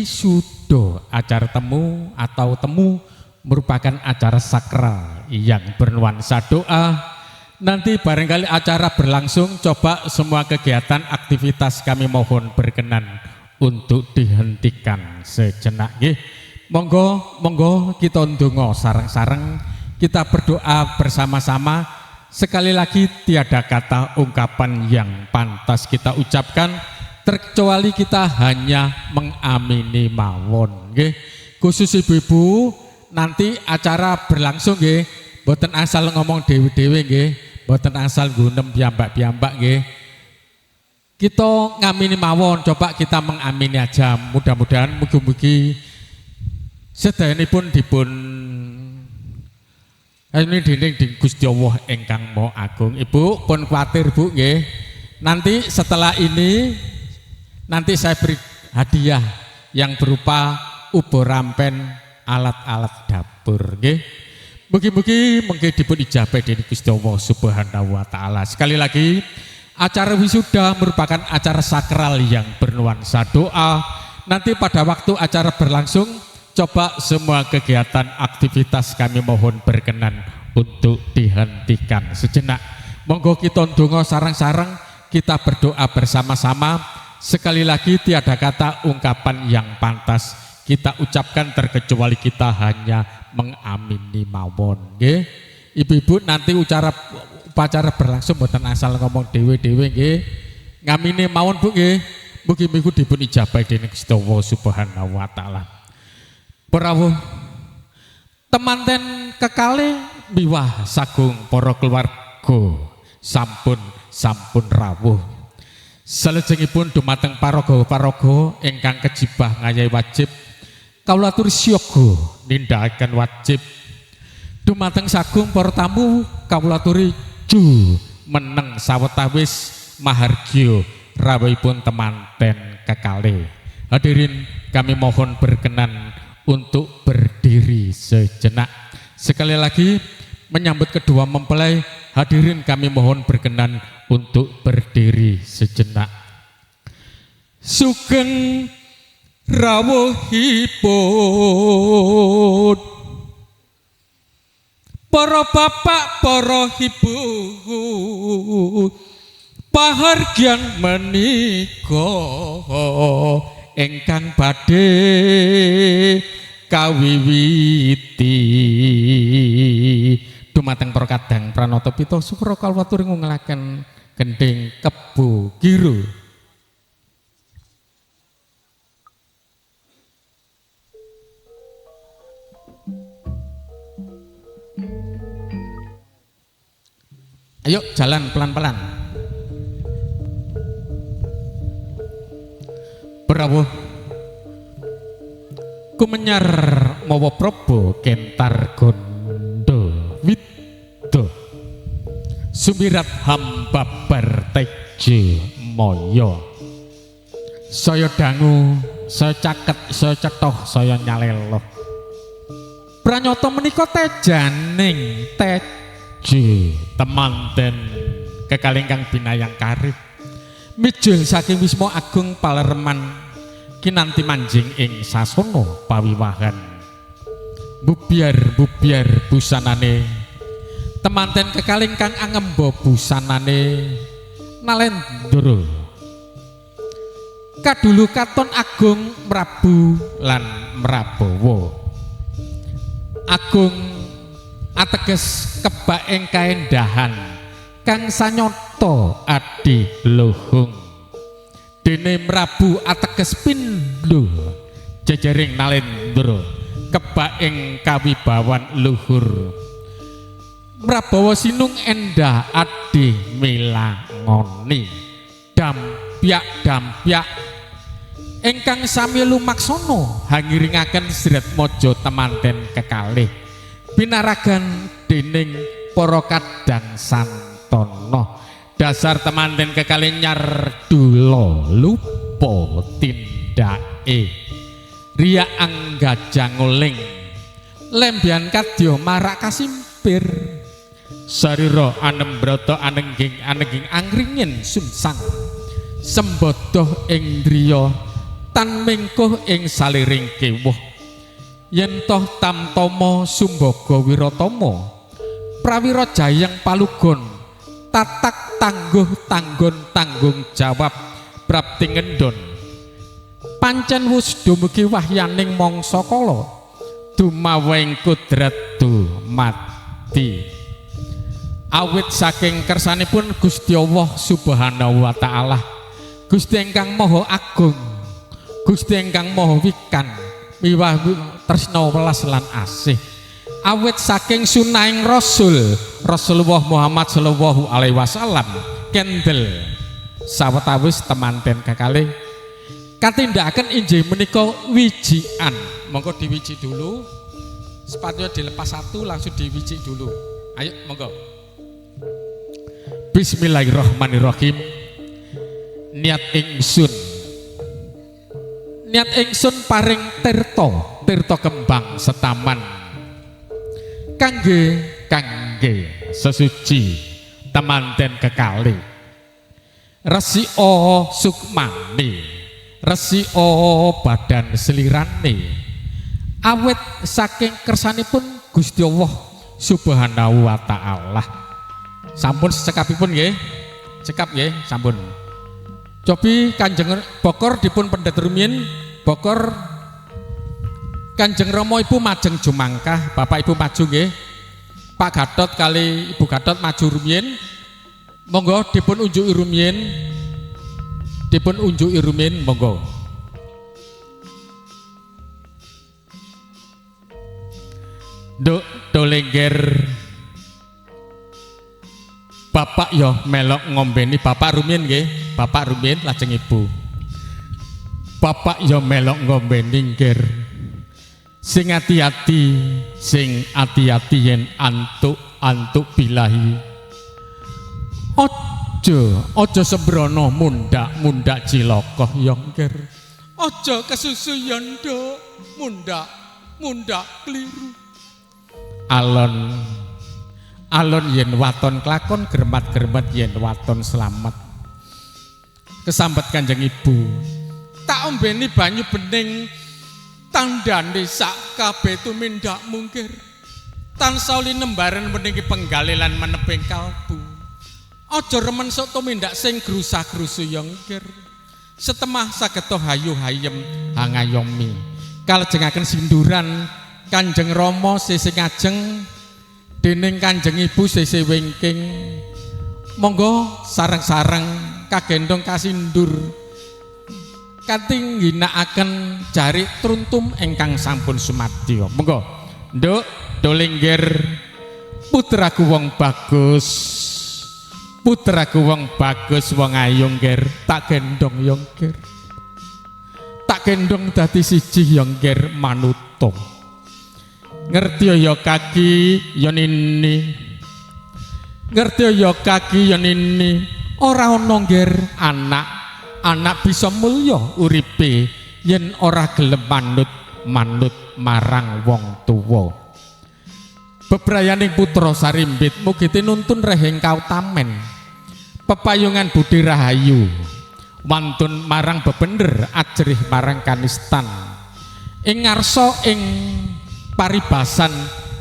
Sudo, acara temu atau temu merupakan acara sakral yang bernuansa doa. Nanti barangkali acara berlangsung, coba semua kegiatan aktivitas kami mohon berkenan untuk dihentikan sejenak. Monggo kita ndonga sareng-sareng, kita berdoa bersama-sama. Sekali lagi tiada kata ungkapan yang pantas kita ucapkan terkecuali kita hanya mengamini mawon. Khusus ibu-ibu nanti acara berlangsung nggih, mboten asal ngomong dewe-dewe nggih, mboten asal gunem piyambak-piyambak nggih. Kita ngamini mawon, coba kita mengamini aja. Mudah-mudahan mugi-mugi sedayanipun dipun ini dinding di Gusti Allah ingkang Maha Agung. Ibu pun khawatir Bu nggih. Nanti setelah ini nanti saya beri hadiah yang berupa ubo rampen alat-alat dapur nggih. Mugi-mugi mengke dipun ijabah dening Gusti Allah Subhanahu wa taala. Sekali lagi, acara wisuda merupakan acara sakral yang bernuansa doa. Nanti pada waktu acara berlangsung, coba semua kegiatan aktivitas kami mohon berkenan untuk dihentikan sejenak. Monggo kita ndonga sareng-sareng, kita berdoa bersama-sama. Sekali lagi tiada kata ungkapan yang pantas kita ucapkan terkecuali kita hanya mengamini mawon nggih. Ibu-ibu nanti upacara berlangsung mboten asal ngomong dewe-dewe nggih. Ngamini mawon Bu nggih. Mugi-mugi dipun ijabah dening Gusti Allah Subhanahu wa taala. Prawuh temanten kekalih miwah sagung para keluarga sampun rawuh. Salajengipun dumateng paraga-paraga ingkang kejibah ngayahi wajib, kawula aturi siyaga nindakaken wajib. Dumateng sagung para tamu, kawula aturi ju meneng sawetawis mahargya rawuhipun temanten kekalih. Hadirin kami mohon berkenan untuk berdiri sejenak. Sekali lagi menyambut kedua mempelai, hadirin kami mohon berkenan untuk berdiri sejenak. Sugeng rawuhipun para bapak, para ibu, pahargyan menika ingkang badhe kawiwiti. Dumateng para kadang pranata pita sukra kalwatur ngungelaken gending kebo giro. Ayo jalan pelan-pelan. Prawuh kumenyar mawa praba kentar gondo widda sumirat hamba bartejo moyo. Saya dangu, saya caket, saya cetoh, saya nyalelo. Pranyata menika tejaning tejo temanten kekalih ingkang binayang karib. Mijul saking Wisma Agung Palereman kinanti manjing ing sasana pawiwahan. Bubyar busanane temanten kekalih ingkang angemba busanane nalendra. Kadulu katon agung Prabu lan Mrabawa. Agung ateges kebak ing kaendahan kang sanyata adi luhung. Dene Mrabu ateges pindho jejering nalendra kebak ing kawibawan luhur. Mrabawa sinung endah adi milangoni dampyak ingkang sami lumaksana hangiringaken Sret Maja temanten kekalih pinaragan dening para kadang santana. Dasar temanten kekalih nyardula lupa tindake riya anggajang uling lembian kadya marak kasimpir sarira anembrata anengging angringin sumsang sembodoh ing driya tan mingkuh ing saliring kewuh yen toh tamtama sumbaga wiratama prawira jayang palugon tatak tangguh tanggung jawab prapti ngendhon pancen wus dumugi wahyaning mangsa kala dumaweng kudrat dumati awit saking kersanipun Gusti Allah Subhanahu wa taala Gusti ingkang maha agung Gusti ingkang maha wikan miwah tresna welas lan asih awit saking sunahing Rasulullah Muhammad sallallahu alaihi wasallam kendel sawetawis temanten kekalih katindakaken inggih menika wijian monggo diwiji dulu sepatunya dilepas satu langsung diwiji dulu ayo monggo Bismillahirrahmanirrahim niat ingsun paring tirta kembang setaman kangge sesuci temanten kekalih resiko sukmane resiko badan selirane awet saking kersanipun Gusti Allah Subhanahu wa taala sampun secekapipun nggih cekap nggih sampun cobi Kanjeng Bokor dipun pendet rumiyin Bokor Kanjeng Rama Ibu majeng jumangkah Bapak Ibu maju nggih Pak Gatot kali Ibu Gatot maju rumiyin monggo dipun unjuki rumiyin monggo do lengger Bapak yo melok ngombeni Bapak rumiyin nggih Bapak rumiyin lajeng Ibu Bapak yo melok ngombeni nggir sing ati-ati yen antuk bilahi ojo sembrono mundak cilaka yo nggir ojo kesusu yen nduk mundak kliru alon yen waton klakon germat yen waton selamat kesambet Kanjeng Ibu tak ombeni banyu bening tandane sak kabeh tumindak mungkir tansah nembaran meniki penggalilan meneping kalbu aja remen sok tumindak sing grusa-grusu yo ngkir setemah sageta hayu-hayem hangayomi kalajengaken sinduran Kanjeng Rama sesing ajeng dening Kanjeng Ibu sese wingking monggo sareng-sareng kagendong kasindur kating ginakaken jari truntum ingkang sampun sumadya monggo nduk dolengger putraku wong bagus wong ayu ngger tak gendong yo ngger tak gendong dadi siji yo ngger manuta ngerti ya kaki ya nini ngerti ya kaki ya nini ora ana ngger anak bisa mulya uripe yen ora gelem manut marang wong tuwa bebrayaning putra sarimbit mugi tinuntun rehing kautamen pepayungan budi rahayu wantun marang bebener ajrih marang kanistan ing ngarsa ing paribasan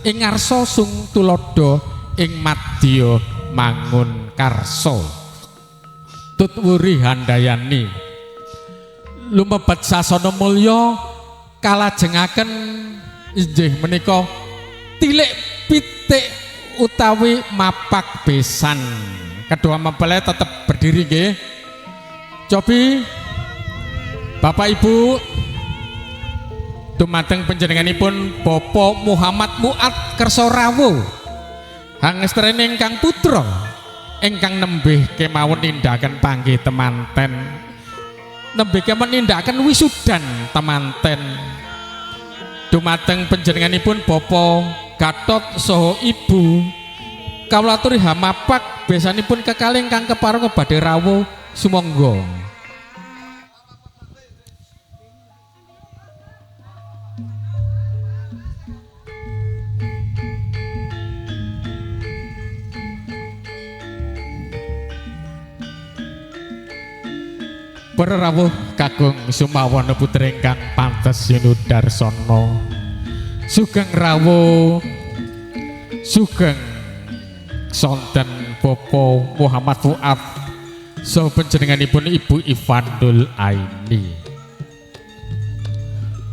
ing ngarsa sung tulodo ing madya mangun karsa tutwuri handayani lumebet sasana mulya kalajengaken inggih menika tilik pitik utawi mapak besan kedua mempelai tetap berdiri nggih cobi Bapak Ibu dumateng panjenenganipun Bapak Muhammad Muat Kersa Rawuh hangestrene ingkang putra ingkang nembih kemawon nindakaken panggih temanten nembih kemawon nindakaken wisudan temanten dumateng panjenenganipun Bapak Gatot saha Ibu kawula aturi hamapak besanipun kekalih ingkang kepareng badhe rawuh sumangga. Para rawuh kakung sumawana putra ingkang pantes Yunudarsana. Sugeng rawuh sugeng sonten Bapak Muhammad Fuad saha panjenenganipun Ibu Ivandul Aini.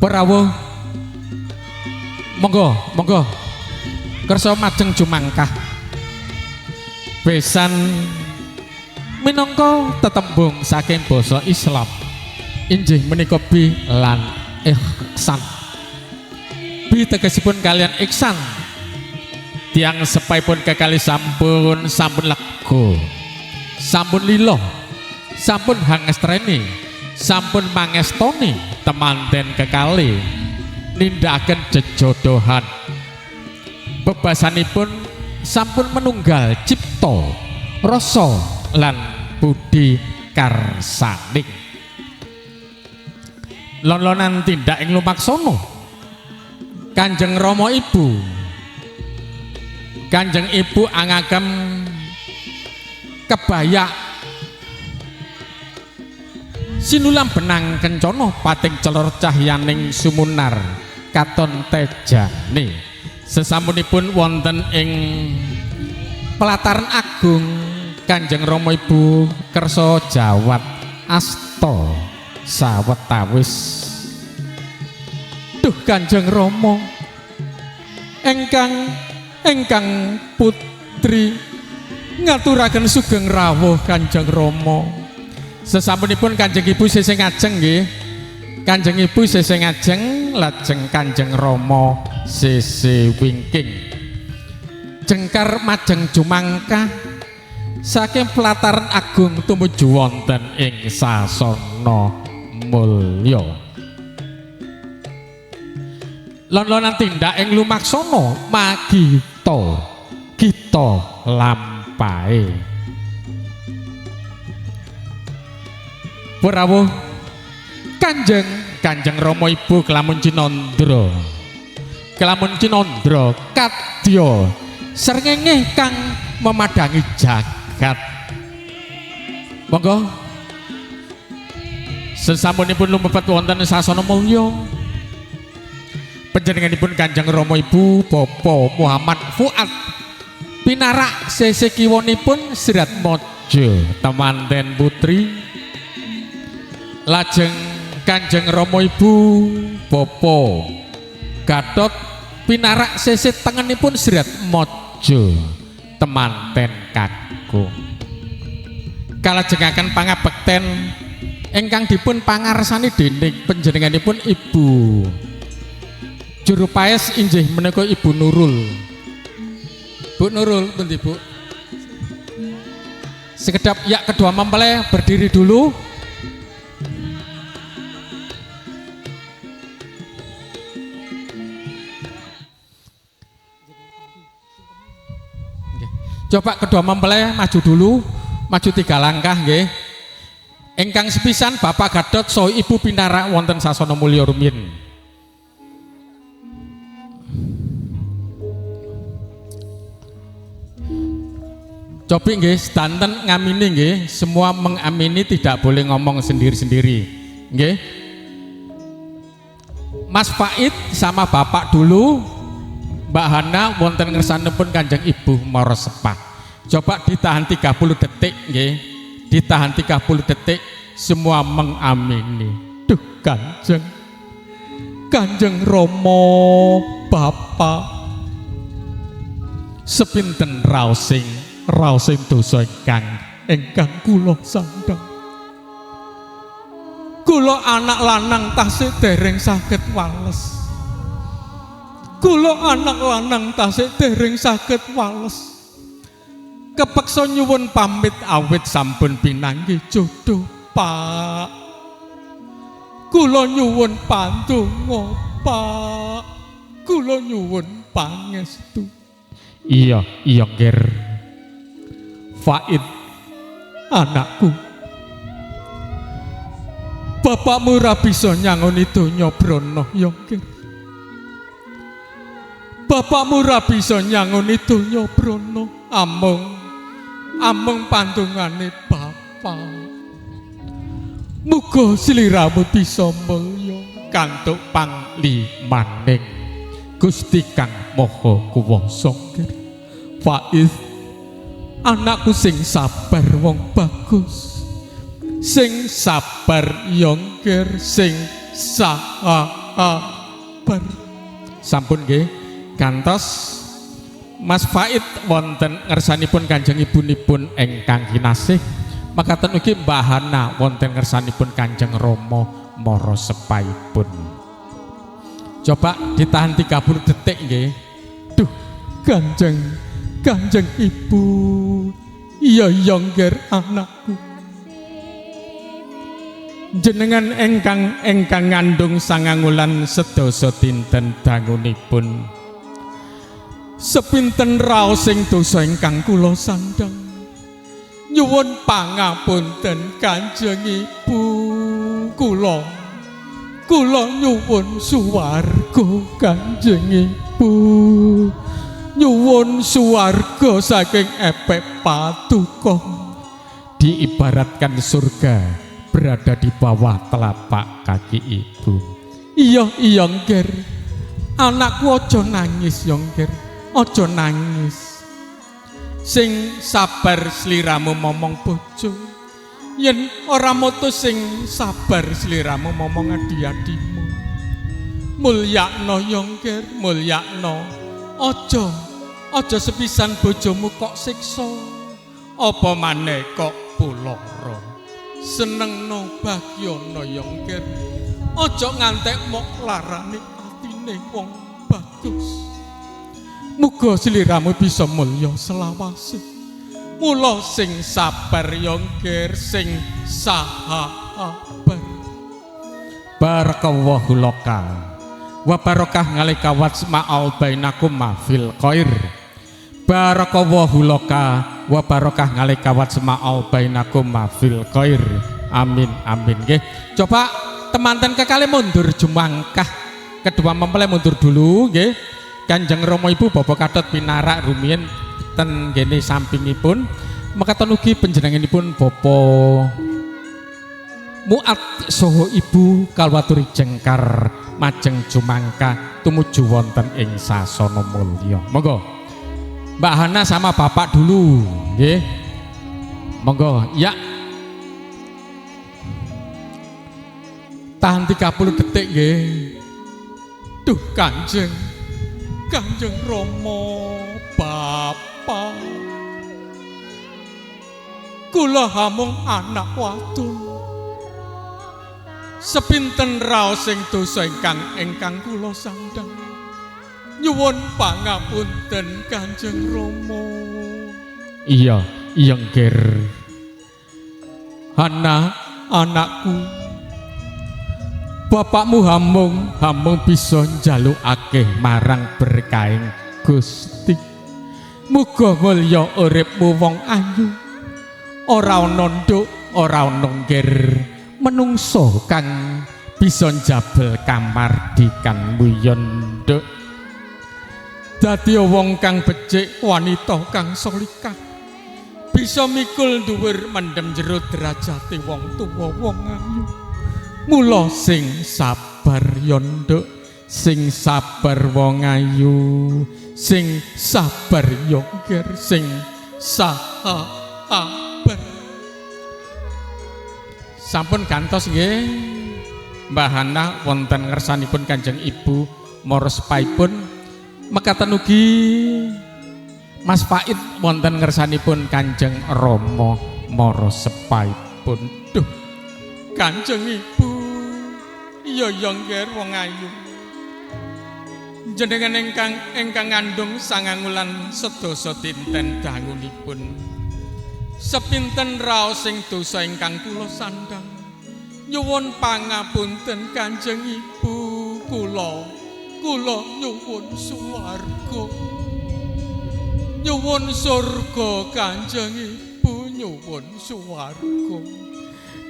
Para rawuh monggo kersa majeng jumangkah. Besan minangka tetembung saking basa Islam inggih menika bi lan ihsan. Bi tegesipun kalian ihsan tiang sepaipun kekali sampun lega, sampun lilo, sampun hangestreni, sampun mangestoni temanten kekali nindakaken jejodohan. Bebasanipun sampun menunggal cipta rasa lan budi karsaning. Lolonan tindak ing lumaksana Kanjeng Rama Ibu, Kanjeng Ibu angagem kebaya sinulam benang kencana pating celor cahyaning sumunar katon tejane. Sesampunipun wonten ing pelataran agung Kanjeng Rama Ibu kersa jawat asta sawetawis. Duh Kanjeng Rama engkang putri ngaturaken sugeng rawuh Kanjeng Rama. Sesampunipun Kanjeng Ibu sesih ngajeng nggih, Kanjeng Ibu sesih ngajeng lajeng Kanjeng Rama sesih wingking jengkar majeng jumangkah saking pelataran agung tumuju wonten ing sasana mulya. Lon-lonan tindak ing lumaksana magita gita lampahe. Rawuh Kanjeng Rama Ibu kelamun Cinandra kadya srengenge kang memadangi jagat. Monggo sesampunipun lumebet wonten sasana mulya panjenenganipun Kanjeng Rama Ibu Bapak Muhammad Fuad pinarak sesih kiwanipun Sirat Maja temanten putri. Lajeng Kanjeng Rama Ibu Bapak Gatot pinarak sesih tengenipun Sirat Maja temanten kakung. Kalajengaken pangabekten ingkang dipun pangarsani dening panjenenganipun Ibu Juru Paes inggih menika Ibu Nurul. Bu Nurul pundi Bu? Sekedap ya kedua mempelai berdiri dulu. Coba kedua mempelai maju dulu, maju 3 langkah nggih. Ingkang sepisan Bapak Gadot saha Ibu pinarak wonten sasana mulya rumiyin. Cobi nggih sedanten ngamini nggih, semua mengamini tidak boleh ngomong sendiri-sendiri. Nggih. Mas Faid sama Bapak dulu. Mbak Hana wonten ngersanipun Kanjeng Ibu Mara Sepah. Coba ditahan 30 detik nggih. Ditahan 30 detik semua mengamini. Duh Kanjeng Rama Bapak sepinten raosing dosa ingkang kula sandhang. Kula anak lanang tasih dereng saged wales. Kula anak lanang tasih dereng saged wales. Kepeksa nyuwun pamit awit sampun pinanggih jodoh Pak. Kula nyuwun pandonga Pak. Kula nyuwun pangestu. Iya nggih. Faid anakku. Bapakmu ora bisa nyangoni donya brana ya nggih. Bapakmu ora bisa nyangoni donya brana, amung pandungane Bapak. Muga sliramu bisa mulya kantuk panglimaning Gusti Kang Maha Kuwasa. Faiz, anakku sing sabar wong bagus, sing sabar yongker, sing sabar. Sampun nggih, kantos Mas Faid wonten ngersanipun Kanjeng ibunipun ingkang kinasih, makaten ugi Mbah Hana wonten ngersanipun Kanjeng Rama mara sepaipun. Coba ditahan 30 detik nggih. Duh, Kanjeng Ibu, iya yongger anakku. Jenengan engkang ngandung 9 wulan sedasa dinten dangunipun. Sepinten raos sing dosa ingkang kula sandhang. Nyuwun pangapunten Kanjeng Ibu, kula nyuwun suwarga Kanjeng Ibu. Nyuwun suwarga saking epek paduka. Diibaratkan surga berada di bawah telapak kaki ibu. Iya Ngger, anakku aja nangis Ngger, aja nangis. Sing sabar sliramu momong bojo, yen ora moto sing sabar sliramu momong adi-adimu. Mulyakno Ngger, mulyakno. Aja sepisan bojomu kok siksa, apa maneh kok pulara. Senengno bagyana Ngger, aja ngantek mok larane atine wong bagus. Muga sliramu bisa mulya selawase. Mula sing sabar Ngger, sing sabar. Barakallahu laka wa barakah ngalika wasma'al bainakum fil khair. Barakallahu laka wa barakah ngalika wasma'al bainakum fil khair. Amin amin nggih. Coba temanten kekali mundur jumangkah. Kedua mempelai mundur dulu nggih. Kanjeng Rama Ibu Bapak Katot pinarak rumiyin ten ngene sampingipun. Mekaten ugi panjenenganipun Bapak Muat saha Ibu kalwaturi jengkar majeng jumangka tumuju wonten ing sasana mulya. Monggo Mbak Hana sama Bapak dulu nggih. Monggo ya. Tahan 30 detik nggih. Duh Kanjeng Rama Bapak, kula hamung anak wadon. Sepinten raos sing dosa ingkang kula sandhang. Nyuwun pangapunten Kanjeng Rama. Iya Ngger. Hana anakku, bapakmu hamung bisa njalukake marang berkahing Gusti. Muga mulya uripmu wong ayu, ora ana nduk, ora ana Ngger. Menungso kang bisa njabel kamardikan muyon nduk. Dadi wong kang becik, wanita kang solikah, bisa mikul dhuwur mendem jero derajate wong tuwa wong ayu. Mula sing sabar ya nduk, sing sabar wong ayu, sing sabar ya Ngger, sing sabar. Sampun gantos nggih Mbah Hana wonten ngersanipun Kanjeng Ibu mara sepaipun. Mekaten ugi Mas Faid wonten ngersanipun Kanjeng Rama mara sepaipun. Duh Kanjeng Ibu, iya Ngger wong ayu. Jenengan ingkang ngandung 9 wulan sedasa dinten dangunipun. Sepinten raos sing dosa ingkang kula sandhang. Nyuwun pangapunten Kanjeng Ibu, kula nyuwun swarga. Nyuwun surga Kanjeng Ibu, nyuwun swarga.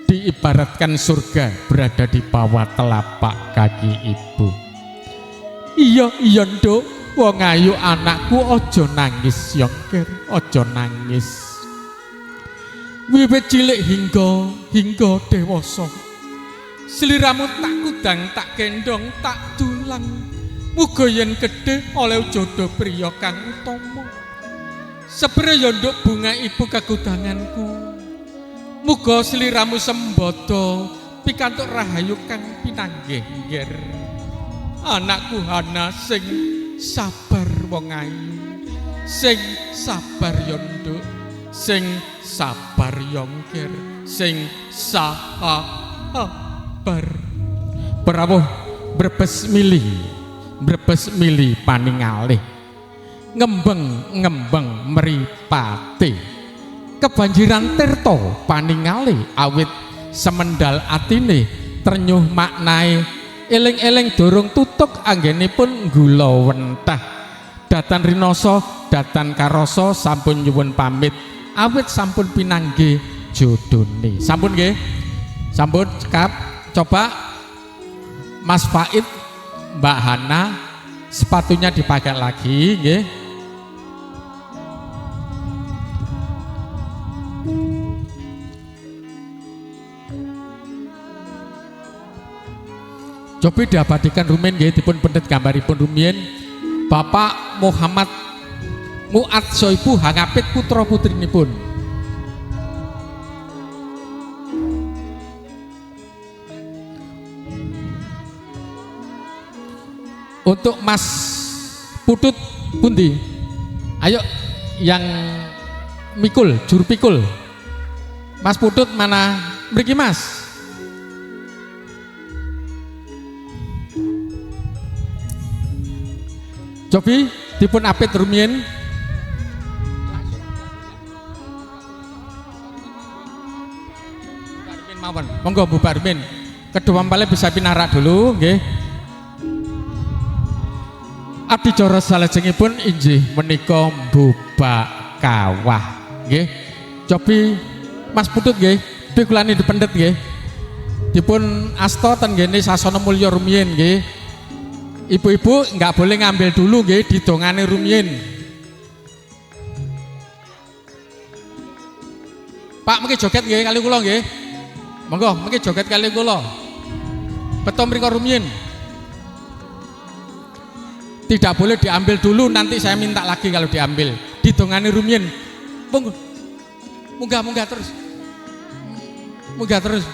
Diibaratkan surga berada di bawah telapak kaki ibu. Iya nduk, wong ayu anakku, aja nangis Ngger, aja nangis. Wiwit cilik hingga dewasa Sliramu tak kudang, tak gendong, tak dulang. Muga yen gedhe oleh jodoh priya kang utama. Sepraya nduk bunga ibu kagudanganku. Muga sliramu sembada pikantuk rahayu kang pinanggih ngger. Anakku Hana sing sabar wong ayu. Sing sabar ya nduk, sing sabar ya ngger, sing sabar. Perawuh Brebes mili paningalih. Ngembeng mripate. Kebanjiran tirta paningalih awit semendal atine ternyuh maknae eling-eling durung tutuk anggenipun gula wentah. Datan rinoso datan karoso sampun nyuwun pamit awit sampun pinanggih jodone. Sampun nggih, sampun cekap. Coba Mas Faid, Mbak Hana, sepatunya dipakai lagi nggih. Coba diabadikan rumiyin nggih, dipun pendet gambaripun rumiyin Bapak Muhammad Muat Soibu Hangapit putra putrinipun. Untuk Mas Putut pundi? Ayo yang mikul, juru pikul. Mas Putut mana? Mriki Mas. Cobi dipun apit rumiyin. Mawon. Monggo Bu Barmin. Kedua mempale bisa pinarak dulu nggih. Adicara salajengipun inggih menika Mbubak Kawah nggih. Cobi Mas Putut nggih, pikulane dipendet nggih. Dipun asta ten ngene sasana mulya rumiyin nggih. Ibu-ibu enggak boleh ngambil dulu nggih didongane rumiyin. Pak mengki joget nggih kali kula nggih. Monggo mengki joget kali kula. Beto mriko rumiyin. Tidak boleh diambil dulu, nanti saya minta lagi kalau diambil. Didongani rumiyin. Munggah terus. Munggah terus.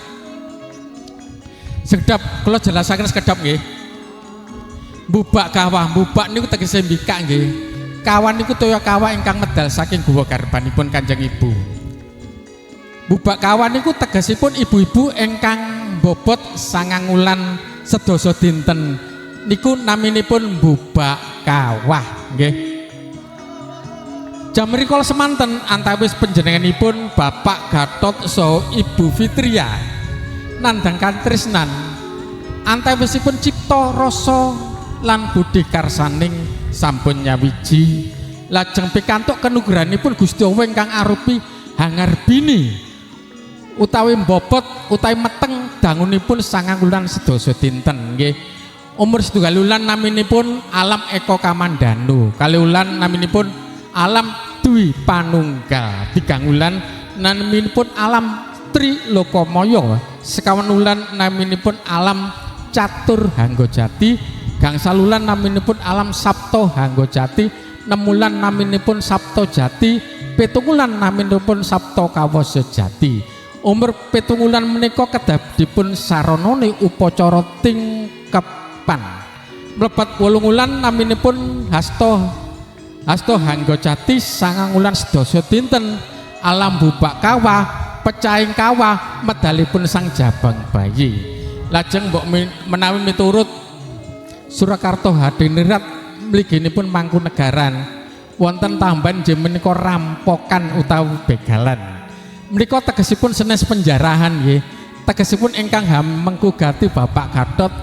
Sekedap kula jelasaken sekedap nggih. Mbubak kawah, mbubak niku tegese mbikak nggih. Kawan niku toya kawah ingkang medal saking guwa garbanipun Kanjeng Ibu. Mbubak kawah niku tegesipun ibu-ibu ingkang bobot 9 wulan sedasa dinten. Niku naminipun Mbubak Kawah nggih. Jam rikala semanten antawis panjenenganipun Bapak Gatot saha Ibu Fitria nandhang katresnan antawisipun cipta rasa lan budi karsaning sampun nyawiji lajeng pikantuk kanugrahanipun Gusti Allah ingkang arupi hangarbini utawi bobot utawi meteng dangunipun 9 wulan sedasa dinten nggih. Umur 1 wulan naminipun Alam Eko Kamandanu, 2 wulan naminipun Alam Dwi Panunggal, 3 wulan naminipun Alam Tri Lokomoyo, 51 wulan naminipun Alam Catur Hanggojati, 3 wulan naminipun Alam Sapto Hanggojati, 6 wulan naminipun Sapto Jati, 7 wulan naminipun Sapto Kawasejati. Umur 7 wulan menika kedah dipun saranane upacara tingkep mlebat 8 wulan naminipun Hasto Hanggojati, 9 wulan sedasa dinten Alam Mbubak Kawah, pecahing kawah medalipun sang jabang bayi. Lajeng mbok menawi miturut Surakarta Hadinirat mliginipun Mangkunegaran wonten tambahan inggih menika rampokan utawi begalan. Menika tegesipun sanes penjarahan nggih. Tegesipun ingkang mengku gati Bapak Gatot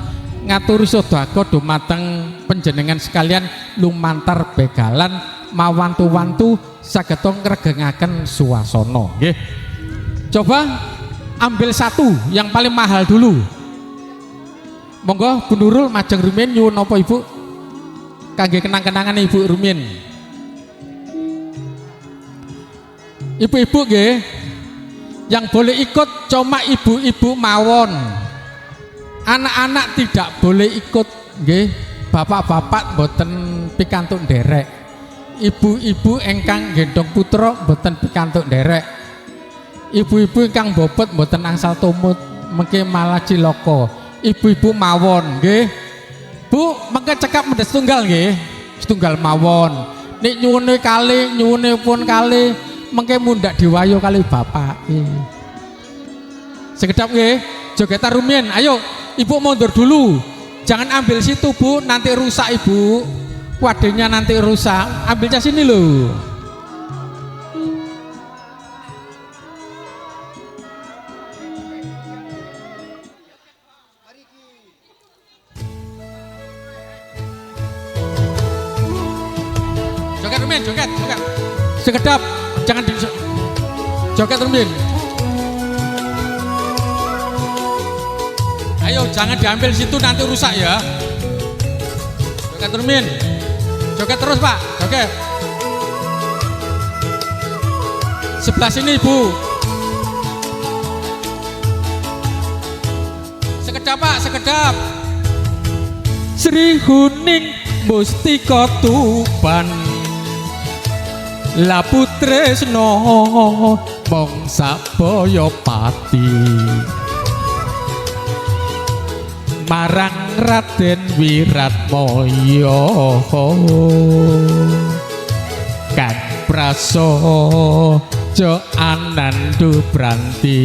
ngaturi sedaya dumateng panjenengan sekalian lumantar begalan mawantu-wantu saged ngregengaken suasana nggih. Coba ambil satu yang paling mahal dulu. Monggo Bu Nurul majeng rumiyin nyuwun napa Ibu? Kangge kenang-kenangan Ibu rumiyin. Ibu-ibu nggih, yang boleh ikut cuma ibu-ibu mawon. Anak-anak tidak boleh ikut nggih. Bapak-bapak mboten pikantuk nderek. Ibu-ibu ingkang gendong putra mboten pikantuk nderek. Ibu-ibu ingkang bobot mboten angsal tumut, mengke malah cilaka. Ibu-ibu mawon nggih. Bu, mengke cekap mendes tunggal nggih. Setunggal mawon. Nek nyuwune kalih, nyuwune pun kalih, mengke mundak diwayo kali bapak. Sekedap nggih, jogetan rumiyin. Ayo, ibu mundur dulu. Jangan ambil situ Bu, nanti rusak ibu. Wadahnya nanti rusak. Ambilnya sini loh. Joget rumiyin, joget. Sekedap, jangan di joget rumiyin. Ayo jangan diambil situ nanti rusak ya. Joget rumiyin. Joget terus Pak, joget. Sebelah sini Bu. Sekedap Pak, sekedap. Sri Huning Mustika Tuban La putresno mongsa Boyopati marang Raden Wiratmaya kan prasaja Anandu Branti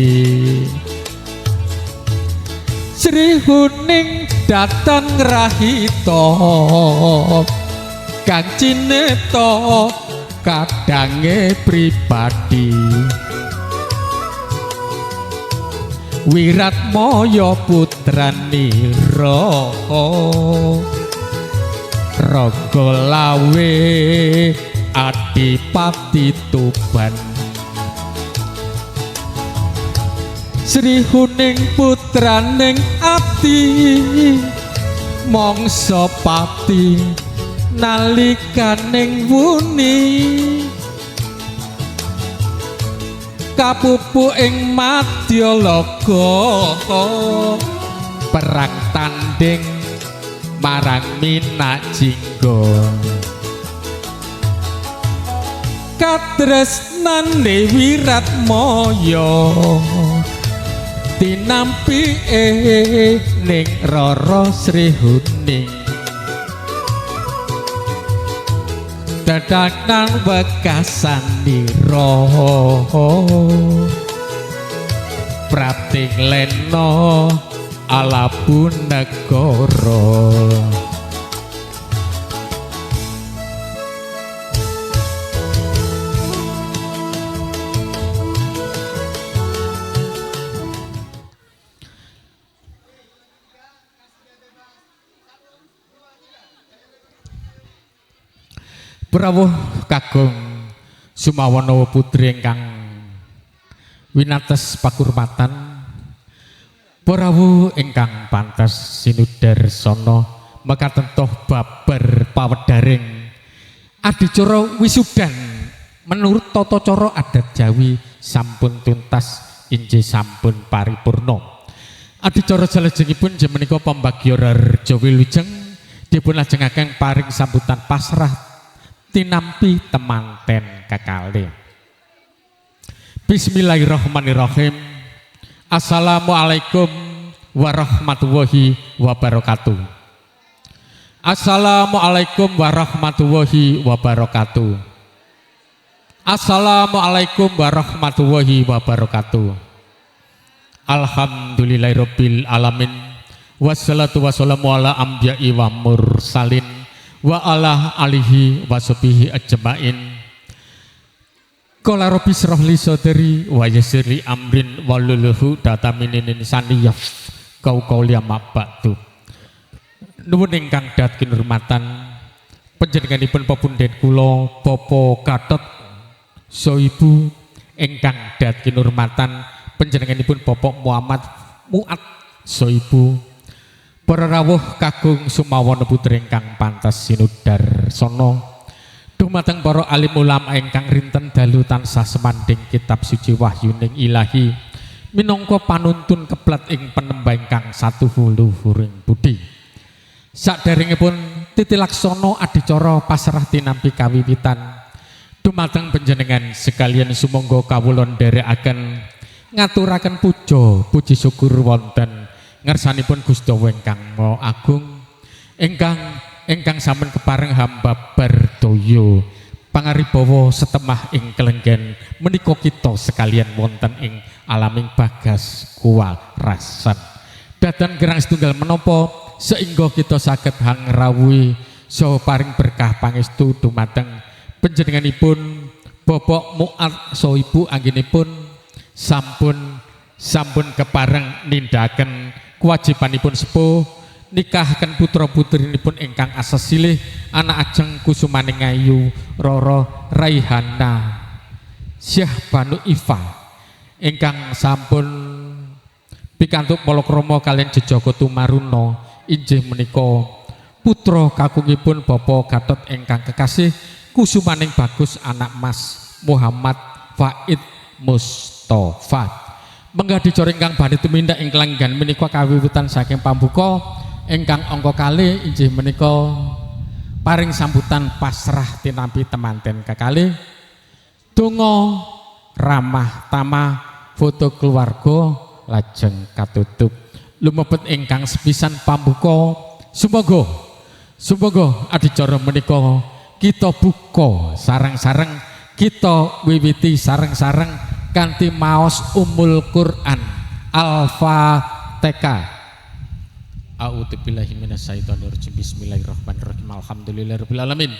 Sri Huning datang rahita kang cineta kadange pribadi Wiratmaya putranira raga lawe Adipati Tuban Sri Huning putraning ati mangsa pati nalikaning wuni kapupu ing Madyalaga perang tanding marang Minajingga katresnane Wiratmaya tinampi ning Rara Sri Huning dadakan wekasanira prating lena alabu negara Prawuh kagem Sumawana putri ingkang winates pakurmatan Prawuh ingkang pantes sinudarsana mekaten toh babar pawedaring adicara wisudan menurut tata cara adat Jawi sampun tuntas inggih sampun paripurna adicara salajengipun inggih menika pambagya Raja Wilujeng dipun lajengaken paring sambutan pasrah tinampi temanten kekalih. Bismillahirrahmanirrahim. Assalamualaikum warahmatullahi wabarakatuh. Assalamualaikum warahmatullahi wabarakatuh. Assalamualaikum warahmatullahi wabarakatuh. Alhamdulillahirabbil alamin. Wassalatu wassalamu ala anbiya'i wa mursalin wa ala alihi wa sahbihi ajmain. Qala rabbi shrah li sadri wa yassir li amrin wahlul 'uqdatam min lisani yafqahu qawli amma ba'du. Nuwun ingkang dahat kinurmatan panjenenganipun pepunden kula Bapa Gatot saha Ibu ingkang dahat kinurmatan panjenenganipun Bapak Muhammad Muat saha Ibu para rawuh kagung Sumawana putri ingkang pantes sinudarsana dumateng para alim ulama ingkang rinten dalu tansah semanding kitab suci wahyuning ilahi minangka panuntun keblat ing penemba ingkang satuhuluhuring budi. Saderengipun titilaksana adicara pasrah tinampi kawiwitan dumateng panjenengan sekalian sumangga kawula nderekaken ngaturaken puja puji syukur wonten ngersanipun Gusti Allah ingkang Maha Agung ingkang sampun kepareng hamba bardaya pangaribawa setemah ing kelenggen menika kita sekalian wonten ing alaming bagas kuwarasan dadan gerang setunggal menapa sehingga kita saged hangrawuhi saha paring berkah pangestu dumateng panjenenganipun Bapak Muat saha Ibu anggenipun sampun kepareng nindakaken kewajibanipun sepuh nikahaken putra putrinipun ingkang asesilih anak ajeng kusumaning ayu Roro Raihana Syah Banu Ifa ingkang sampun pikantuk palakrama kalian Jejaka Tumaruna inggih menika putra kakungipun Bapak Gatot ingkang kekasih kusumaning bagus anak Mas Muhammad Faid Mustafa. Menggah dicara ingkang badhe tumindak ing kelenggan menika kawiwitan saking pambuka ingkang angka kalih inggih menika paring sambutan pasrah tinampi temanten kekalih donga ramah tamah foto keluarga lajeng katutup lumebet ingkang sepisan pambuka sumangga adicara menika kita buka sareng-sareng kita wiwiti sareng-sareng kanthi maos Ummul Quran Al-Fatihah. A'udzubillahi minasyaitonirrajim. Bismillahirrahmanirrahim. Alhamdulillahirabbil alamin.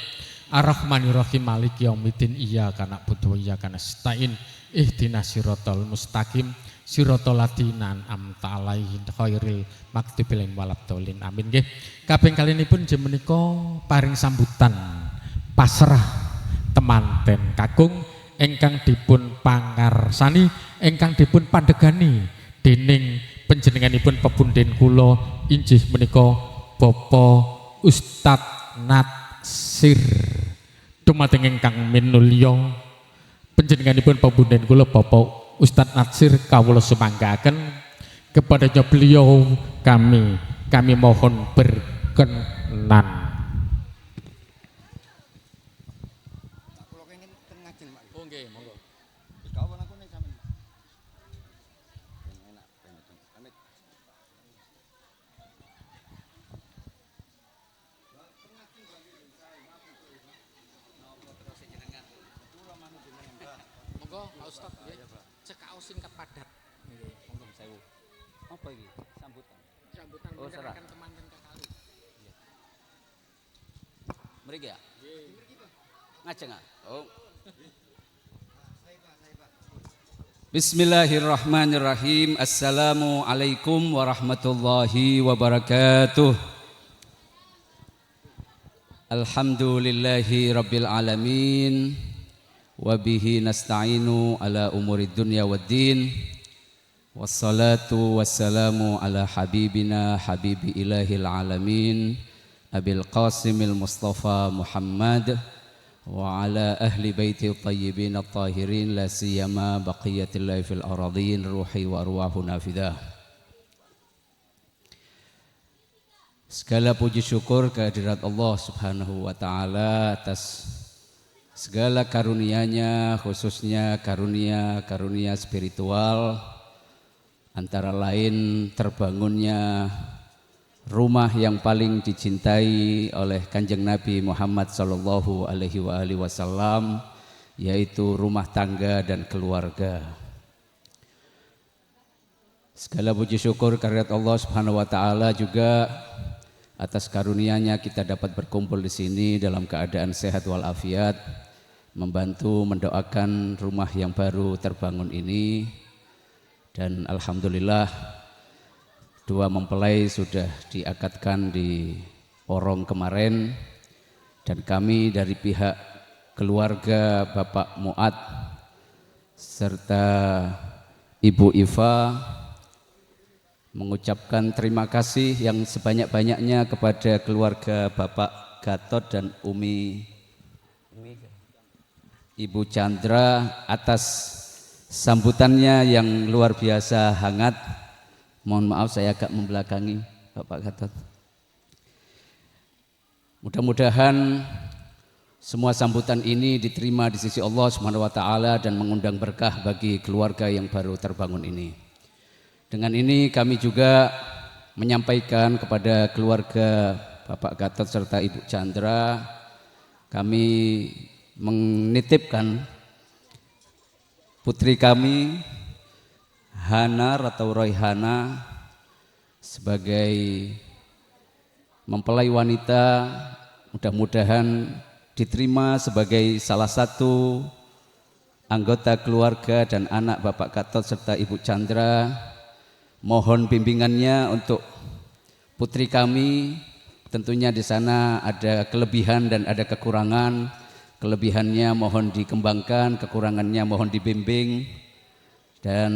Arrahmanirrahim. Maliki yaumiddin. Iyyaka na'budu wa iyyaka nasta'in. Ihdinas siratal mustaqim. Siratal ladzina an'amta 'alaihim ghairil maghdubi 'alaihim waladdallin. Amin nggih. Kaping kalinipun jeneng menika paring sambutan pasrah temanten kakung ingkang dipun pangarsani ingkang dipun pandegani dening panjenenganipun pepunden kula inggih menika Bapak Ustadz Natsir dumateng ingkang minulya panjenenganipun pepunden kula Bapak Ustadz Natsir kawula sumanggaken kepadanya beliau kami mohon berkenan. Singkat padat. Monggo sewu. Apa iki? Sambutan. Sambutan mendengarkan teman-teman kakali. Iya. Mriki ya? Nggih. Ngajeng ah. Oh. Bismillahirrahmanirrahim. Assalamualaikum warahmatullahi wabarakatuh. Alhamdulillahi rabbil alamin. Wabihi nasta'inu ala umurid dunya waddin. Wassalatu wassalamu ala habibina habibi ilahil alamin Abil Qasimil Mustafa Muhammad wa ala ahli baiti tayyibin at-tahirin la siyama baqiyatillahi fil aradin ruhi wa arwahuna fidah. Segala puji syukur kehadirat Allah Subhanahu wa taala atas segala karunia-Nya, khususnya karunia spiritual, antara lain terbangunnya rumah yang paling dicintai oleh Kanjeng Nabi Muhammad sallallahu alaihi wasallam, yaitu rumah tangga dan keluarga. Segala puji syukur kehadirat Allah Subhanahu wa taala juga atas karunia-Nya kita dapat berkumpul di sini dalam keadaan sehat walafiat, membantu mendoakan rumah yang baru terbangun ini. Dan alhamdulillah dua mempelai sudah diakadkan di Porong kemarin, dan kami dari pihak keluarga Bapak Muat serta Ibu Iva mengucapkan terima kasih yang sebanyak-banyaknya kepada keluarga Bapak Gatot dan Umi Ibu Chandra atas sambutannya yang luar biasa hangat. Mohon maaf saya agak membelakangi Bapak Gatot. Mudah-mudahan semua sambutan ini diterima di sisi Allah Subhanahu wa taala dan mengundang berkah bagi keluarga yang baru terbangun ini. Dengan ini kami juga menyampaikan kepada keluarga Bapak Gatot serta Ibu Chandra, kami menitipkan putri kami Hanar atau Royhana sebagai mempelai wanita, mudah-mudahan diterima sebagai salah satu anggota keluarga dan anak Bapak Gatot serta Ibu Chandra. Mohon bimbingannya untuk putri kami. Tentunya di sana ada kelebihan dan ada kekurangan. Kelebihannya mohon dikembangkan, kekurangannya mohon dibimbing. Dan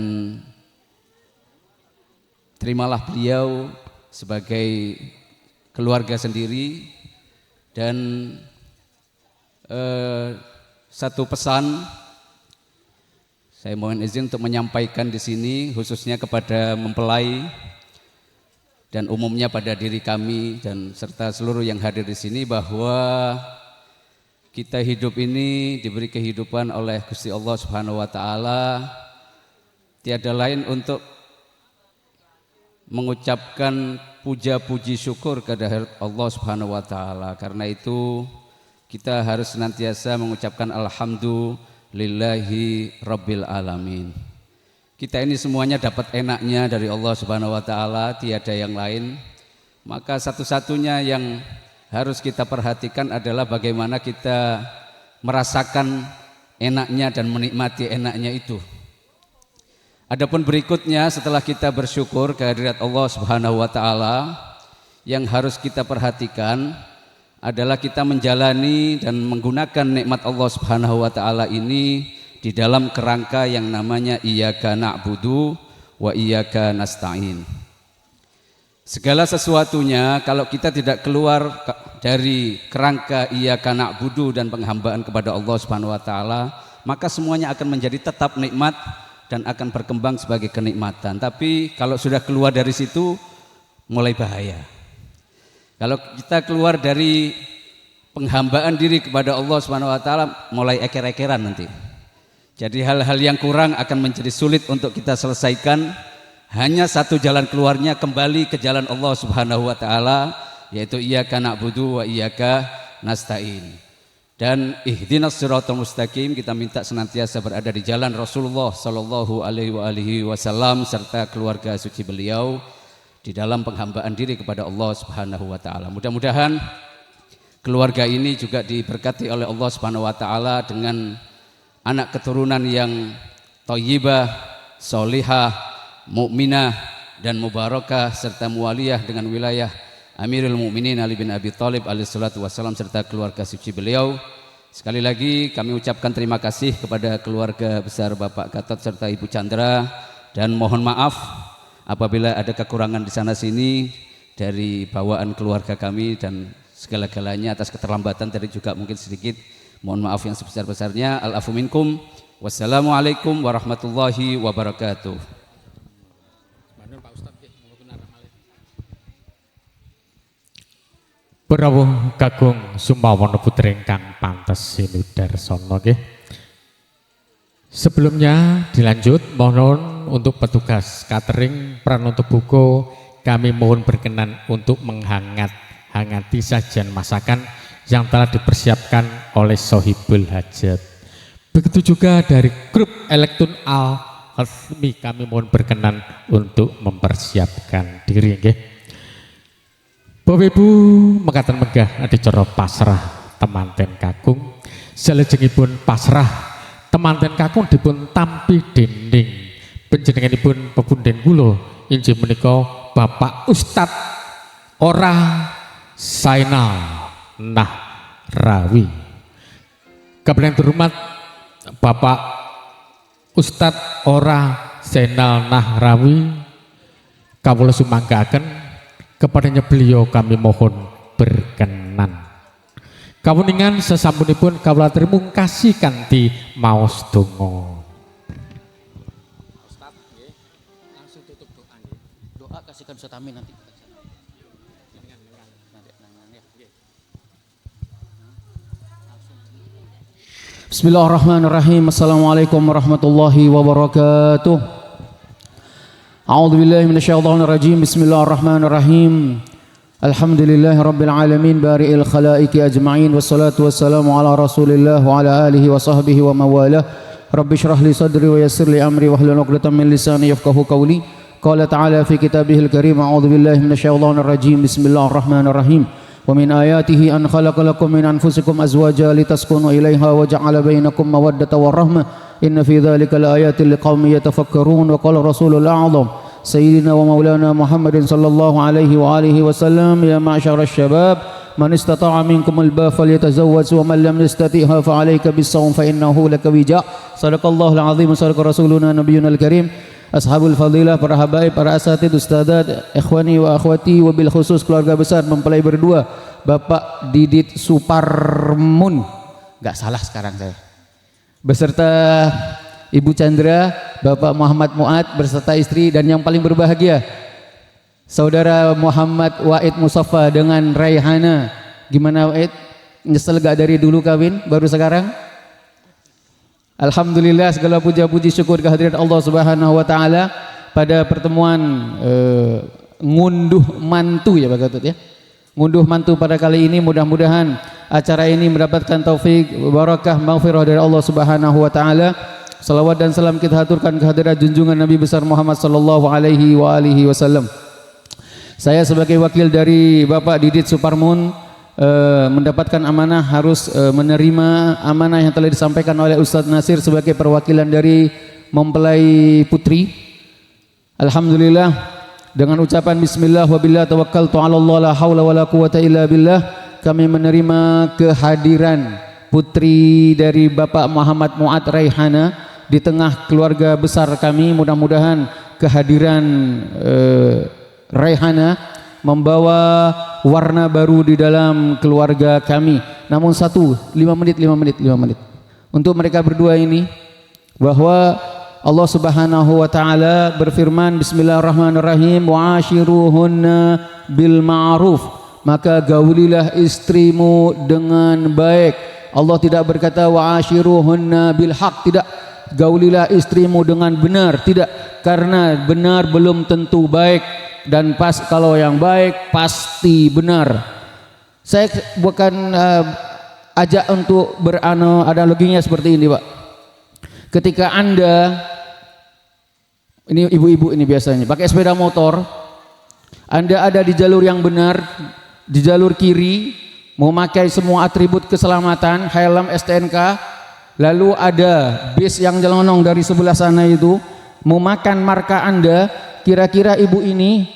terimalah beliau sebagai keluarga sendiri. Dan satu pesan saya mohon izin untuk menyampaikan di sini khususnya kepada mempelai dan umumnya pada diri kami dan serta seluruh yang hadir di sini, bahwa kita hidup ini diberi kehidupan oleh Gusti Allah Subhanahu wa taala, tiada lain untuk mengucapkan puja puji syukur kehadirat Allah Subhanahu wa taala. Karena itu kita harus senantiasa mengucapkan alhamdulillahi rabbil alamin. Kita ini semuanya dapat enaknya dari Allah Subhanahu wa taala, tiada yang lain. Maka satu-satunya yang harus kita perhatikan adalah bagaimana kita merasakan enaknya dan menikmati enaknya itu. Adapun berikutnya setelah kita bersyukur kehadirat Allah Subhanahu wa taala, yang harus kita perhatikan adalah kita menjalani dan menggunakan nikmat Allah Subhanahu wa taala ini di dalam kerangka yang namanya iyyaka na'budu wa iyyaka nasta'in. Segala sesuatunya kalau kita tidak keluar dari kerangka iyyaka na'budu dan penghambaan kepada Allah Subhanahu wa taala, maka semuanya akan menjadi tetap nikmat dan akan berkembang sebagai kenikmatan. Tapi kalau sudah keluar dari situ mulai bahaya. Kalau kita keluar dari penghambaan diri kepada Allah Subhanahu wa taala, mulai eker-ekeran nanti. Jadi hal-hal yang kurang akan menjadi sulit untuk kita selesaikan. Hanya satu jalan keluarnya, kembali ke jalan Allah Subhanahu wa taala, yaitu iyyaka na'budu wa iyyaka nasta'in. Dan ihdinas siratal mustaqim, kita minta senantiasa berada di jalan Rasulullah sallallahu alaihi wasallam serta keluarga suci beliau di dalam penghambaan diri kepada Allah Subhanahu wa taala. Mudah-mudahan keluarga ini juga diberkati oleh Allah Subhanahu wa taala dengan anak keturunan yang thayyibah, sholihah, mukminah dan mubarakah serta mualiyah dengan wilayah Amirul Mukminin Ali bin Abi Thalib alaihi salatu wassalam serta keluarga suci beliau. Sekali lagi kami ucapkan terima kasih kepada keluarga besar Bapak Gatot serta Ibu Chandra, dan mohon maaf apabila ada kekurangan di sana sini dari bawaan keluarga kami, dan segala-galanya atas keterlambatan tadi juga mungkin sedikit mohon maaf yang sebesar-besarnya. Al-afu minkum. Wassalamualaikum warahmatullahi wabarakatuh. Prawuh kagung sumawana putra ingkang pantes sinudarsana nggih. Sebelumnya dilanjut, mohon untuk petugas catering Pranoto Buko, kami mohon berkenan untuk menghangati sajian masakan yang telah dipersiapkan oleh Sohibul Hajat. Begitu juga dari grup Elektun Al-Hasmi, kami mohon berkenan untuk mempersiapkan diri nggih. Bapak Ibu mekaten megah adicara pasrah temanten kakung, salajengipun pasrah temanten kakung dipun tampi dening panjenenganipun pepunden kula inggih menika Bapak Ustadz Ora Zainal Nahrawi. Kebetulan terhormat Bapak Ustadz Ora Zainal Nahrawi, kawula sumanggaken kepadanya beliau kami mohon berkenan. Kawuningan sesampunipun kawula aturi mungkasi kanthi maos donga. Tamin nanti. Bismillahirrahmanirrahim. Assalamualaikum warahmatullahi wabarakatuh. A'udzu billahi minasyaitonir rajim. Bismillahirrahmanirrahim. Alhamdulillahi rabbil alamin bari'il khalaiqi ajma'in wassalatu wassalamu ala Rasulillah wa ala alihi wa sahbihi wa mawalah. Rabbi shrah li sadri wa yassir li amri wahlul 'uqdatam min lisani yafqahu qawli. Qala ta'ala fi kitabihil karim. A'udzu billahi minasyaitonir rajim. Bismillahirrahmanirrahim. Wa min ayatihi an khalaqa lakum min anfusikum azwaja litaskunu ilaiha wa ja'ala bainakum mawaddatan wa rahmah. Inna fi dzalika laayatin liqaumin yatafakkarun. Wa qala Rasulul a'zam sayyidina wa maulana Muhammadin sallallahu alaihi wa alihi wasallam, ya ma'syarasy syabab man istata'a minkum al-ba'a falyatazawwaj wa man lam yastati'ha fa 'alaika bis-shawm fa innahu lakawija'. Sadaqallahul 'azim wa sadaqa rasuluna nabiyyunal karim. Ashabul fadilah, para habaib, para asatid, ustadzat, ikhwani wa akhwati, wabil khusus keluarga besar mempelai berdua, Bapak Didit Suparmun, nggak salah sekarang saya, beserta Ibu Chandra, Bapak Muhammad Mu'ad beserta istri, dan yang paling berbahagia Saudara Muhammad Wa'id Musafa dengan Raihana. Gimana Wa'id? Nyesel gak dari dulu kawin, baru sekarang? Alhamdulillah, segala puja-puji syukur kehadirat Allah Subhanahu wa taala pada pertemuan ngunduh mantu ya Pak Gatut ya. Ngunduh mantu pada kali ini, mudah-mudahan acara ini mendapatkan taufik, barakah, maghfirah dari Allah Subhanahu wa taala. Salawat dan salam kita haturkan kehadirat junjungan Nabi besar Muhammad sallallahu alaihi wasallam. Saya sebagai wakil dari Bapak Didit Suparmun mendapatkan amanah, harus menerima amanah yang telah disampaikan oleh Ustadz Nasir sebagai perwakilan dari mempelai putri. Alhamdulillah, dengan ucapan bismillah wa billah tawakkaltu 'ala Allah la haula wala quwata illa billah, kami menerima kehadiran putri dari Bapak Muhammad Mu'ad Raihana di tengah keluarga besar kami. Mudah-mudahan kehadiran Raihana membawa warna baru di dalam keluarga kami. Namun 5 menit untuk mereka berdua ini, bahwa Allah Subhanahu wa taala berfirman, bismillahirrahmanirrahim, wa ashiruhunna bil ma'ruf, maka gaulilah istrimu dengan baik. Allah tidak berkata wa ashiruhunna bil haq, tidak. Gaulilah istrimu dengan benar, tidak, karena benar belum tentu baik, dan kalau yang baik pasti benar. Saya bukan ajak untuk beranaloginya seperti ini Pak. Ketika Anda, ini ibu-ibu ini biasanya pakai sepeda motor, Anda ada di jalur yang benar, di jalur kiri, memakai semua atribut keselamatan, helm, STNK, lalu ada bis yang jelonong dari sebelah sana itu memakan marka Anda. Kira-kira ibu ini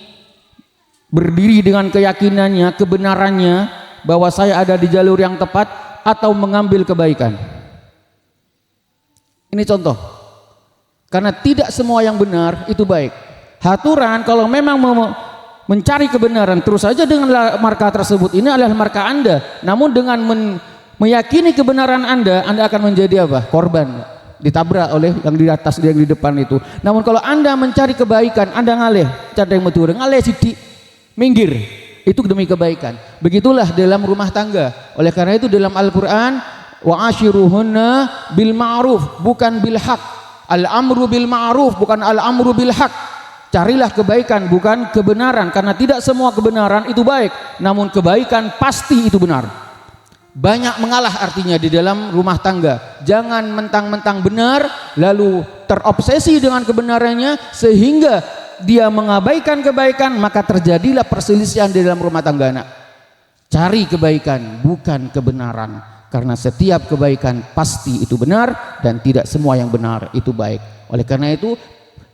berdiri dengan keyakinannya, kebenarannya bahwa saya ada di jalur yang tepat, atau mengambil kebaikan? Ini contoh. Karena tidak semua yang benar itu baik. Haturan kalau memang mencari kebenaran, terus saja dengan marka tersebut, ini adalah marka Anda. Namun dengan meyakini kebenaran Anda akan menjadi apa? Korban, ditabrak oleh yang di atas, yang di depan itu. Namun kalau Anda mencari kebaikan, Anda ngalih, cadang metureng, ngalih sidik, minggir, itu demi kebaikan. Begitulah dalam rumah tangga. Oleh karena itu dalam Al-Quran, wa ashiruhunna bil ma'ruf, bukan bil haq. Al-amru bil ma'ruf, bukan al-amru bil haq. Carilah kebaikan, bukan kebenaran, karena tidak semua kebenaran itu baik, namun kebaikan pasti itu benar. Banyak mengalah artinya di dalam rumah tangga. Jangan mentang-mentang benar lalu terobsesi dengan kebenarannya sehingga dia mengabaikan kebaikan, maka terjadilah perselisihan di dalam rumah tangga anak. Cari kebaikan, bukan kebenaran, karena setiap kebaikan pasti itu benar, dan tidak semua yang benar itu baik. Oleh karena itu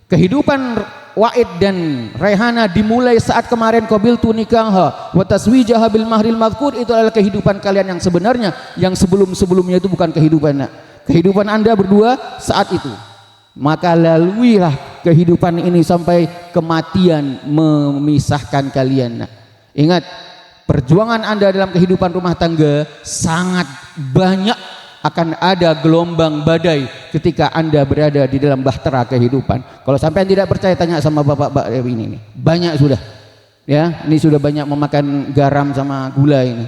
kehidupan Wa'id dan Raihana dimulai saat kemarin qabiltu nikaha wa taswijaha bil mahril madhkur. Itu adalah kehidupan kalian yang sebenarnya, yang sebelum-sebelumnya itu bukan kehidupan. Kehidupan Anda berdua saat itu. Maka laluilah kehidupan ini sampai kematian memisahkan kalian. Ingat, perjuangan Anda dalam kehidupan rumah tangga sangat banyak, akan ada gelombang badai ketika Anda berada di dalam bahtera kehidupan. Kalau sampai tidak percaya, tanya sama bapak-bapak ini. Banyak sudah Ya, ini sudah banyak memakan garam sama gula ini.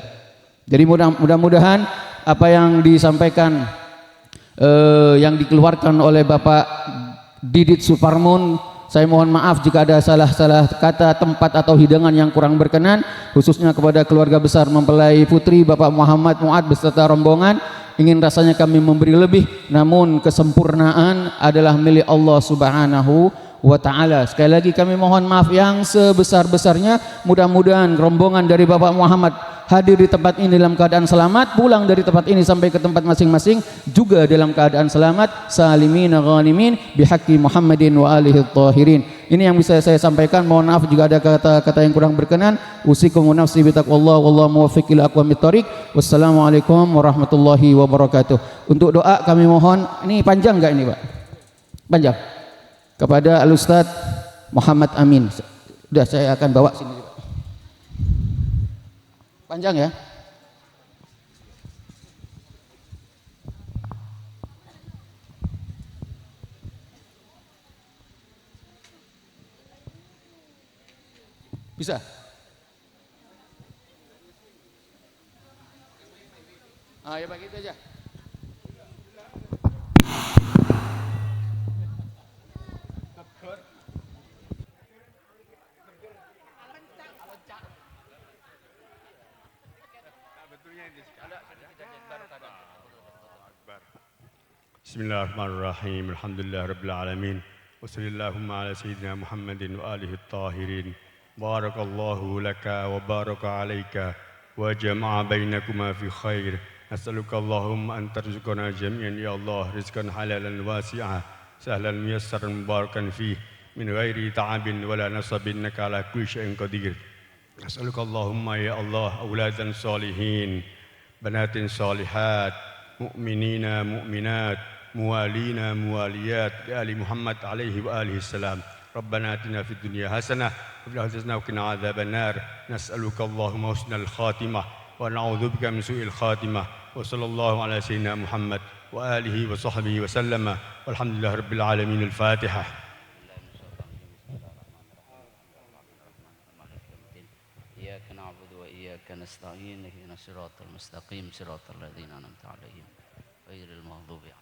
Jadi mudah-mudahan apa yang disampaikan yang dikeluarkan oleh Bapak Didit Suparmun, saya mohon maaf jika ada salah-salah kata, tempat atau hidangan yang kurang berkenan, khususnya kepada keluarga besar mempelai putri Bapak Muhammad Muad beserta rombongan. Ingin rasanya kami memberi lebih, namun kesempurnaan adalah milik Allah Subhanahu wa ta'ala. Sekali lagi kami mohon maaf yang sebesar-besarnya. Mudah-mudahan rombongan dari Bapak Muhammad hadir di tempat ini dalam keadaan selamat, pulang dari tempat ini sampai ke tempat masing-masing juga dalam keadaan selamat, salimina ghanimin bihaqqi Muhammadin wa alihi tahirin. Ini yang bisa saya sampaikan. Mohon maaf jika ada kata-kata yang kurang berkenan. Usikum wa nafsi bitaqwallah wallahu muwaffiq ila aqwamit thoriq. Wassalamualaikum warahmatullahi wabarakatuh. Untuk doa kami mohon, ini panjang enggak ini, Pak? Panjang. Kepada Al-Ustaz Muhammad Amin. Sudah saya akan bawa sini. Panjang ya. Bisa. Ya Pak, gitu aja. Bismillahirrahmanirrahim. Alhamdulillah rabbil alamin. Wa sallallahu ala sayyidina Muhammadin wa alihi tahirin. Barakallahu laka wa baraka alayka wa jama'a bainakuma fi khair. Nas'aluka Allahumma an tarzuqana jami'an ya Allah rizqan halalan wasi'ah sahlan muyassaran mubarakan fih min ghairi ta'abin wala nasabin innaka ala kulli syai'in qadir. Nas'aluka Allahumma ya Allah auladan salihin banatin salihat mu'minina mu'minat موالينا مواليات لآل محمد عليه وآله السلام. ربنا آتنا في الدنيا حسنة وفي الآخرة حسنة وقنا عذاب النار. نسألك اللهم حسن الخاتمة ونعوذ بك من سوء الخاتمة. وصلى الله على سيدنا محمد وآله وصحبه وسلم والحمد لله رب العالمين. الفاتحة. إياك نعبد وإياك نستعين اهدنا الصراط المستقيم صراط الذين أنعمت عليهم غير المغضوب عليهم.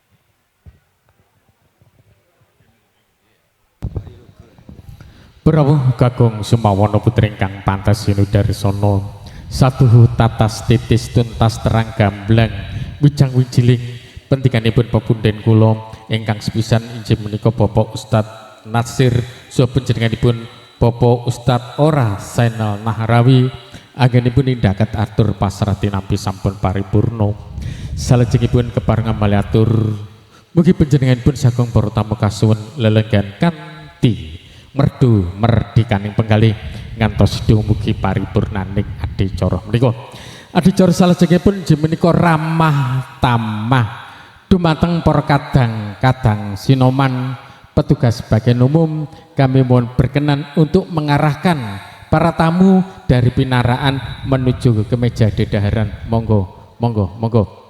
Prawuh kakung sumawana putri ingkang pantas sinudarsono satuhu tatas titis tuntas terang gamblang wijang wijiling pentinganipun pepunden kula ingkang sepisan injih menika Bapak Ustadz Nasir saha panjenenganipun Bapak Ustadz Ora Zainal Nahrawi anggenipun nindakaken atur pasrah tinampi sampun paripurna. Salajengipun keparengan maliatur mugi panjenenganipun sagung para tamu kasuwun lelenggan kanthi merdu merdikaning penggalih ngantos dumugi paripurnaning adicara menika. Adicara salajengipun inggih menika ramah tamah dumateng para kadang-kadang sinoman petugas bagian umum. Kami mohon berkenan untuk mengarahkan para tamu dari pinaraan menuju ke meja dedaharan. Monggo, monggo, monggo.